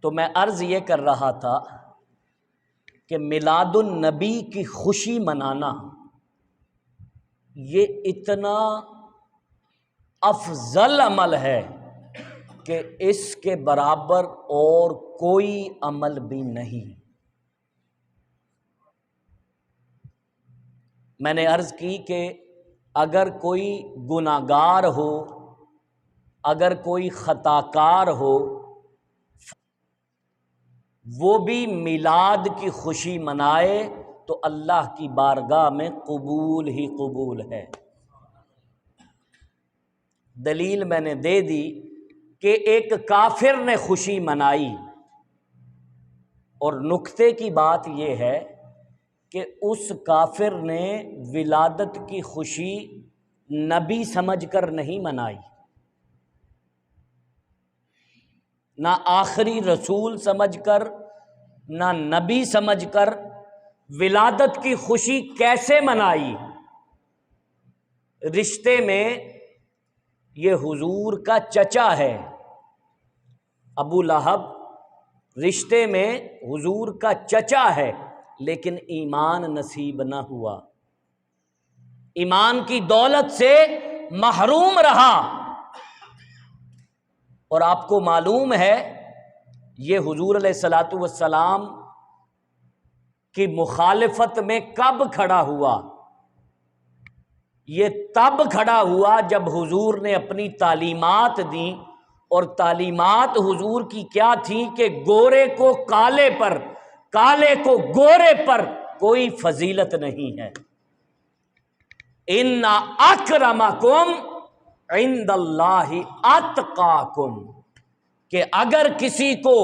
تو میں عرض یہ کر رہا تھا کہ میلاد النبی کی خوشی منانا یہ اتنا افضل عمل ہے کہ اس کے برابر اور کوئی عمل بھی نہیں۔ میں نے عرض کی کہ اگر کوئی گناہگار ہو، اگر کوئی خطاکار ہو، وہ بھی میلاد کی خوشی منائے تو اللہ کی بارگاہ میں قبول ہی قبول ہے۔ دلیل میں نے دے دی کہ ایک کافر نے خوشی منائی، اور نکتے کی بات یہ ہے کہ اس کافر نے ولادت کی خوشی نبی سمجھ کر نہیں منائی، نہ آخری رسول سمجھ کر، نہ نبی سمجھ کر۔ ولادت کی خوشی کیسے منائی؟ رشتے میں یہ حضور کا چچا ہے، ابو لہب رشتے میں حضور کا چچا ہے، لیکن ایمان نصیب نہ ہوا، ایمان کی دولت سے محروم رہا۔ اور آپ کو معلوم ہے یہ حضور علیہ الصلوۃ والسلام کی مخالفت میں کب کھڑا ہوا؟ یہ تب کھڑا ہوا جب حضور نے اپنی تعلیمات دیں، اور تعلیمات حضور کی کیا تھی کہ گورے کو کالے پر، کالے کو گورے پر کوئی فضیلت نہیں ہے۔ ان اکرمکم عند اللہ اتقاکم، کہ اگر کسی کو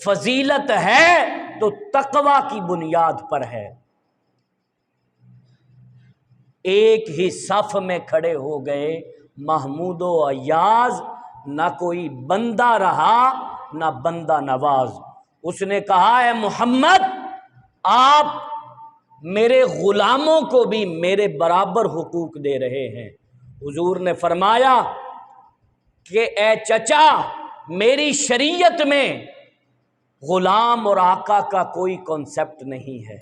فضیلت ہے تو تقوی کی بنیاد پر ہے۔ ایک ہی صف میں کھڑے ہو گئے محمود و ایاز، نہ کوئی بندہ رہا نہ بندہ نواز۔ اس نے کہا اے محمد، آپ میرے غلاموں کو بھی میرے برابر حقوق دے رہے ہیں۔ حضور نے فرمایا کہ اے چچا، میری شریعت میں غلام اور آقا کا کوئی کانسیپٹ نہیں ہے،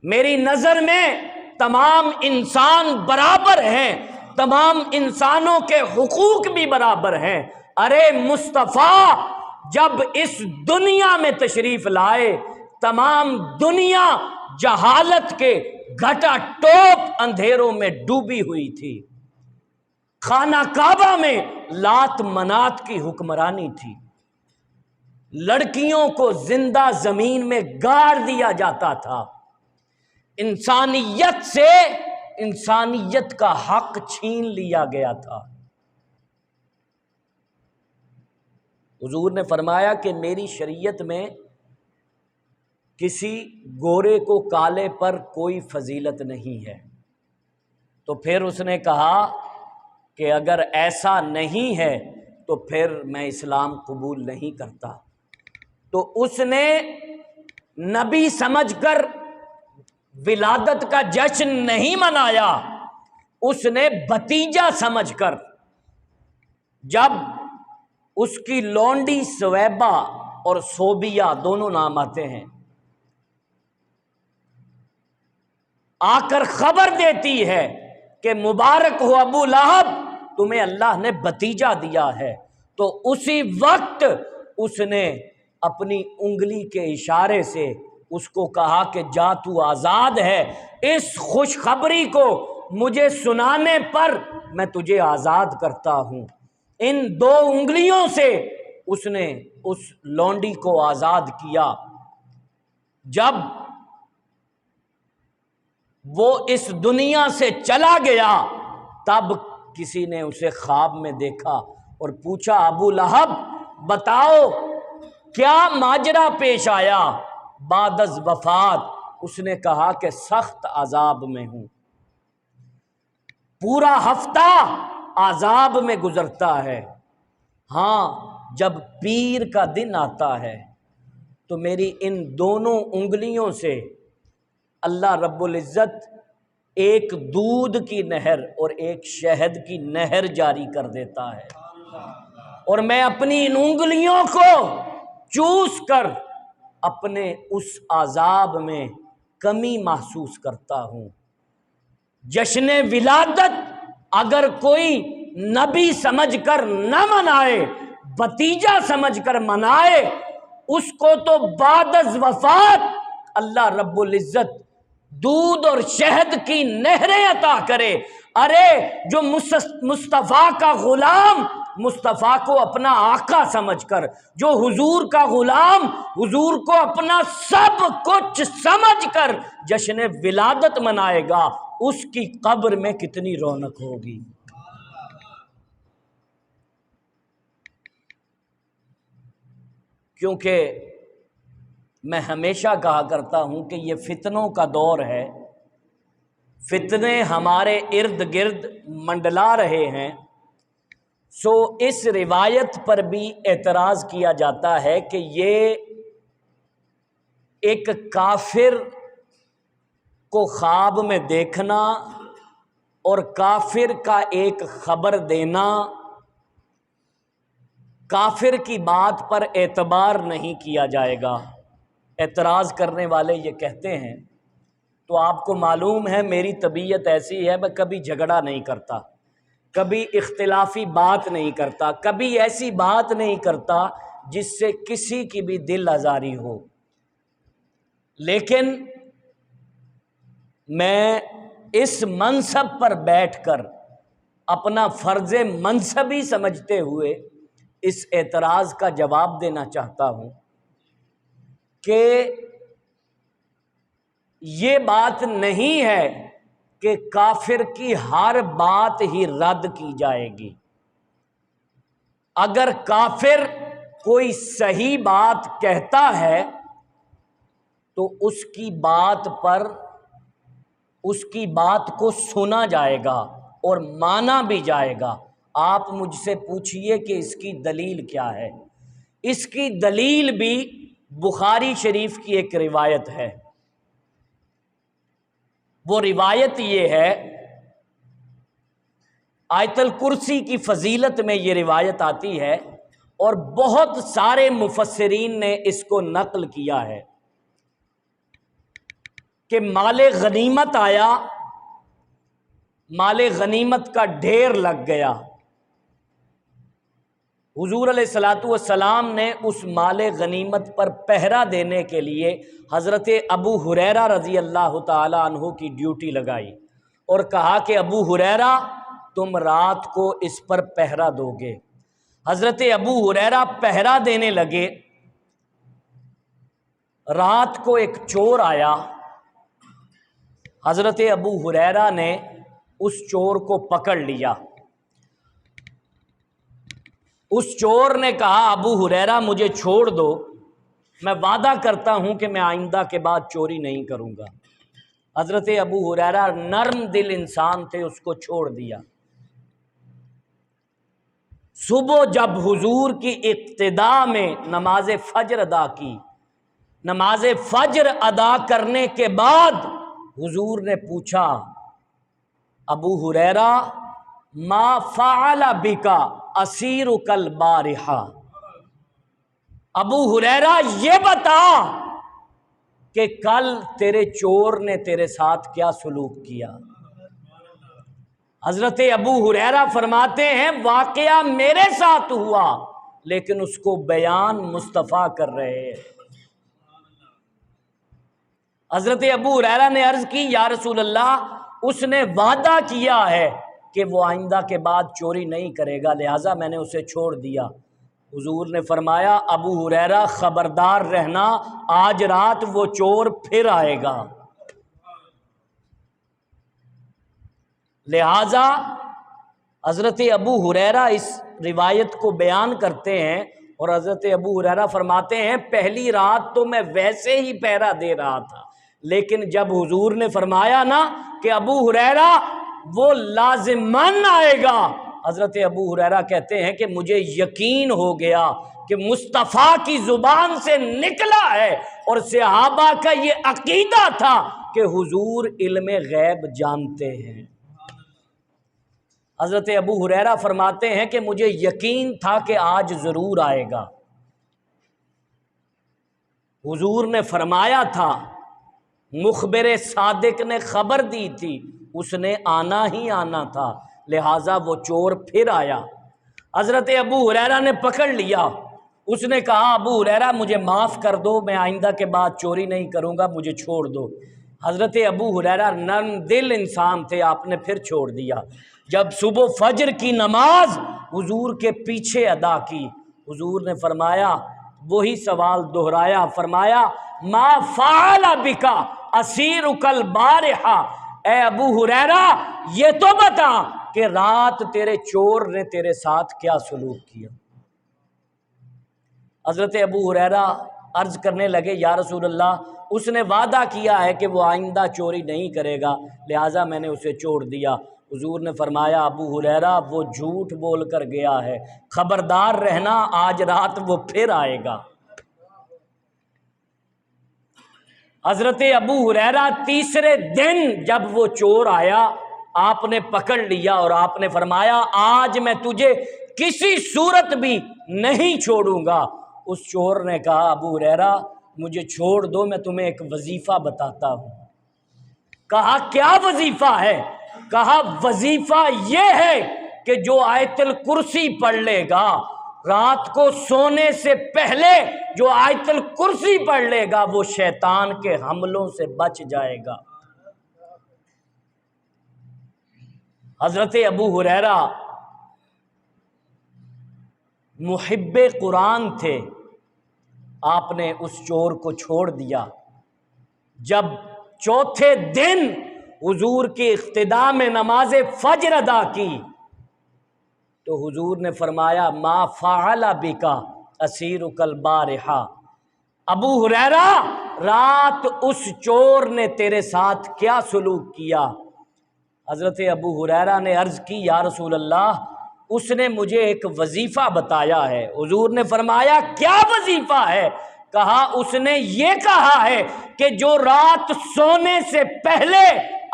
میری نظر میں تمام انسان برابر ہیں، تمام انسانوں کے حقوق بھی برابر ہیں۔ ارے مصطفیٰ جب اس دنیا میں تشریف لائے، تمام دنیا جہالت کے گھٹا ٹوپ اندھیروں میں ڈوبی ہوئی تھی، خانہ کعبہ میں لات منات کی حکمرانی تھی، لڑکیوں کو زندہ زمین میں گاڑ دیا جاتا تھا، انسانیت سے انسانیت کا حق چھین لیا گیا تھا۔ حضور نے فرمایا کہ میری شریعت میں کسی گورے کو کالے پر کوئی فضیلت نہیں ہے۔ تو پھر اس نے کہا کہ اگر ایسا نہیں ہے تو پھر میں اسلام قبول نہیں کرتا۔ تو اس نے نبی سمجھ کر ولادت کا جشن نہیں منایا، اس نے بھتیجا سمجھ کر، جب اس کی لونڈی سویبہ اور صوبیہ دونوں نام آتے ہیں، آ کر خبر دیتی ہے کہ مبارک ہو ابو لہب، تمہیں اللہ نے بھتیجا دیا ہے، تو اسی وقت اس نے اپنی انگلی کے اشارے سے اس کو کہا کہ جا تو آزاد ہے، اس خوشخبری کو مجھے سنانے پر میں تجھے آزاد کرتا ہوں۔ ان دو انگلیوں سے اس نے اس لونڈی کو آزاد کیا۔ جب وہ اس دنیا سے چلا گیا تب کسی نے اسے خواب میں دیکھا اور پوچھا ابو لہب بتاؤ کیا ماجرا پیش آیا بعد از وفات؟ اس نے کہا کہ سخت عذاب میں ہوں، پورا ہفتہ عذاب میں گزرتا ہے، ہاں جب پیر کا دن آتا ہے تو میری ان دونوں انگلیوں سے اللہ رب العزت ایک دودھ کی نہر اور ایک شہد کی نہر جاری کر دیتا ہے، اور میں اپنی ان انگلیوں کو चूस कर अपने उस आजाब में कमी महसूस करता हूँ। जश्न विलादत अगर कोई नबी समझकर न मनाए, भतीजा समझकर मनाए, उसको तो बादज वफात अल्लाह रब्बुल इज्जत दूध और शहद की नहरें अता करे। अरे जो मुस्तफ़ा का गुलाम मुस्तफ़ा को अपना आका समझकर, जो हुजूर का गुलाम हुजूर को अपना सब कुछ समझकर जश्न विलादत मनाएगा, उसकी कब्र में कितनी रौनक होगी। क्योंकि मैं हमेशा कहा करता हूं कि ये फितनों का दौर है, फितने हमारे इर्द गिर्द मंडला रहे हैं। सो इस रिवायत पर भी एतराज़ किया जाता है कि ये एक काफिर को ख्वाब में देखना और काफिर का एक खबर देना, काफिर की बात पर एतबार नहीं किया जाएगा। एतराज़ करने वाले ये कहते हैं, तो आपको मालूम है मेरी तबीयत ऐसी है, मैं कभी झगड़ा नहीं करता, कभी इख्तिलाफी बात नहीं करता, कभी ऐसी बात नहीं करता जिससे किसी की भी दिल आज़ारी हो। लेकिन मैं इस मनसब पर बैठकर अपना फ़र्ज़ मनसबी समझते हुए इस एतराज़ का जवाब देना चाहता हूँ कि ये बात नहीं है कि काफिर की हर बात ही रद्द की जाएगी। अगर काफिर कोई सही बात कहता है तो उसकी बात पर, उसकी बात को सुना जाएगा और माना भी जाएगा। आप मुझसे पूछिए कि इसकी दलील क्या है। इसकी दलील भी बुखारी शरीफ की एक रिवायत है। वो रिवायत ये है, आयतल कुर्सी की फजीलत में ये रिवायत आती है और बहुत सारे मुफस्सिरीन ने इसको नकल किया है कि माले गनीमत आया, माले गनीमत का ढेर लग गया। हुजूर अलैहिस्सलातु वस्सलाम ने उस माले गनीमत पर पहरा देने के लिए हज़रत अबू हुरैरा रज़ी अल्लाह ताला अन्हु की ड्यूटी लगाई और कहा कि अबू हुरैरा तुम रात को इस पर पहरा दोगे। हज़रत अबू हुरैरा पहरा देने लगे। रात को एक चोर आया, हज़रत अबू हुरैरा ने उस चोर को पकड़ लिया। उस चोर ने कहा, अबू हुरैरा मुझे छोड़ दो, मैं वादा करता हूं कि मैं आइंदा के बाद चोरी नहीं करूंगा। हज़रत अबू हुरैरा नर्म दिल इंसान थे, उसको छोड़ दिया। सुबह जब हुजूर की इक्तिदा में नमाज फजर अदा की, नमाज फजर अदा करने के बाद हुजूर ने पूछा, अबू हुरैरा मा फ़अला बिका असीरु कल बारिहा, अबू हुरैरा ये बता कि कल तेरे चोर ने तेरे साथ क्या सलूक किया। हजरत अबू हुरैरा फरमाते हैं, वाकया मेरे साथ हुआ लेकिन उसको बयान मुस्तफ़ा कर रहे हैं। हजरत अबू हुरैरा ने अर्ज की, या रसूल अल्लाह, उसने वादा किया है कि वो आइंदा के बाद चोरी नहीं करेगा, लिहाजा मैंने उसे छोड़ दिया। हुजूर ने फरमाया, अबू हुरैरा खबरदार रहना, आज रात वो चोर फिर आएगा। लिहाजा हज़रत अबू हुरैरा इस रिवायत को बयान करते हैं और हज़रत अबू हुरैरा फरमाते हैं, पहली रात तो मैं वैसे ही पहरा दे रहा था, लेकिन जब हुजूर ने फरमाया ना कि अबू हुरैरा वो लाजिमन आएगा, हज़रत अबू हुरैरा कहते हैं कि मुझे यकीन हो गया कि मुस्तफ़ा की ज़ुबान से निकला है और सहाबा का ये अकीदा था कि हुजूर इल्म गैब जानते हैं। हज़रत अबू हुरैरा फरमाते हैं कि मुझे यकीन था कि आज ज़रूर आएगा। हुजूर ने फरमाया था, मुखबिर सादिक ने खबर दी थी, उसने आना ही आना था, लिहाजा वो चोर फिर आया। हज़रत अबू हुरैरा ने पकड़ लिया। उसने कहा, अबू हुरैरा मुझे माफ़ कर दो, मैं आइंदा के बाद चोरी नहीं करूँगा, मुझे छोड़ दो। हज़रत अबू हुरैरा नर्म दिल इंसान थे, आपने फिर छोड़ दिया। जब सुबह फजर की नमाज हुजूर के पीछे अदा की, हुजूर ने फरमाया, वही सवाल दोहराया, फरमाया, मा फ़अल बिका असीरुकल बारिहा, ए अबू हुरैरा ये तो बता कि रात तेरे चोर ने तेरे साथ क्या सलूक किया। हज़रत अबू हुरैरा अर्ज़ करने लगे, या रसूल अल्लाह, उसने वादा किया है कि वो आइंदा चोरी नहीं करेगा, लिहाजा मैंने उसे छोड़ दिया। हुजूर ने फरमाया, अबू हुरैरा वो झूठ बोल कर गया है, खबरदार रहना, आज रात वो फिर आएगा। हज़रत अबू हुरैरा तीसरे दिन जब वो चोर आया, आपने पकड़ लिया और आपने फरमाया, आज मैं तुझे किसी सूरत भी नहीं छोड़ूंगा। उस चोर ने कहा, अबू हुरैरा मुझे छोड़ दो, मैं तुम्हें एक वजीफ़ा बताता हूँ। कहा, क्या वजीफ़ा है? कहा, वजीफ़ा ये है कि जो आयतुल कुर्सी पढ़ लेगा, रात को सोने से पहले जो आयतुल कुर्सी पढ़ लेगा, वो शैतान के हमलों से बच जाएगा। हज़रत अबू हुरैरा मुहिब्बे कुरान थे, आपने उस चोर को छोड़ दिया। जब चौथे दिन हुजूर की इख्तिदा में नमाज फजर अदा की तो हुजूर ने फरमाया, मा फ़अल बिका असीरुकल बारिहा, अबू हुरैरा रात उस चोर ने तेरे साथ क्या सलूक किया। हज़रत अबू हुरैरा ने अर्ज़ की, या रसूल अल्लाह, उसने मुझे एक वजीफ़ा बताया है। हुजूर ने फरमाया, क्या वजीफ़ा है? कहा, उसने ये कहा है कि जो रात सोने से पहले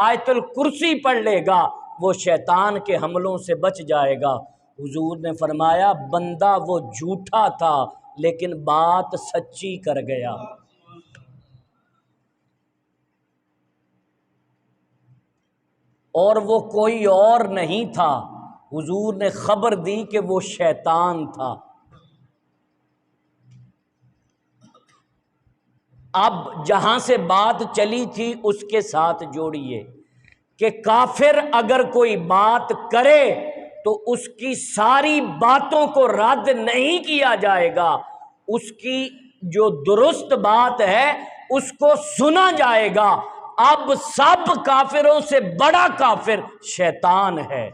आयतुल कुर्सी पढ़ लेगा, वो शैतान के हमलों से बच जाएगा। हुजूर ने फरमाया, बंदा वो झूठा था लेकिन बात सच्ची कर गया। और वो कोई और नहीं था, हुजूर ने खबर दी कि वो शैतान था। अब जहां से बात चली थी उसके साथ जोड़िए कि काफिर अगर कोई बात करे तो उसकी सारी बातों को रद्द नहीं किया जाएगा, उसकी जो दुरुस्त बात है उसको सुना जाएगा। अब सब काफिरों से बड़ा काफिर शैतान है।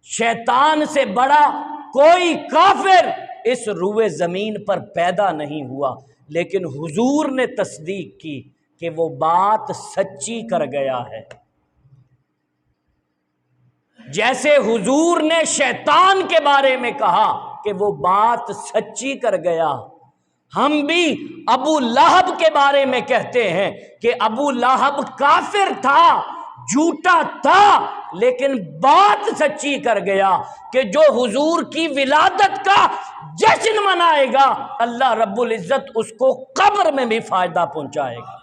शैतान से बड़ा कोई काफिर इस रुए ज़मीन पर पैदा नहीं हुआ, लेकिन हुजूर ने तस्दीक की कि वो बात सच्ची कर गया है। जैसे हुजूर ने शैतान के बारे में कहा कि वो बात सच्ची कर गया, हम भी अबू लहब के बारे में कहते हैं कि अबू लहब काफिर था, झूठा था, लेकिन बात सच्ची कर गया कि जो हुजूर की विलादत का जश्न मनाएगा, अल्लाह रब्बुल इज्जत उसको कब्र में भी फायदा पहुंचाएगा।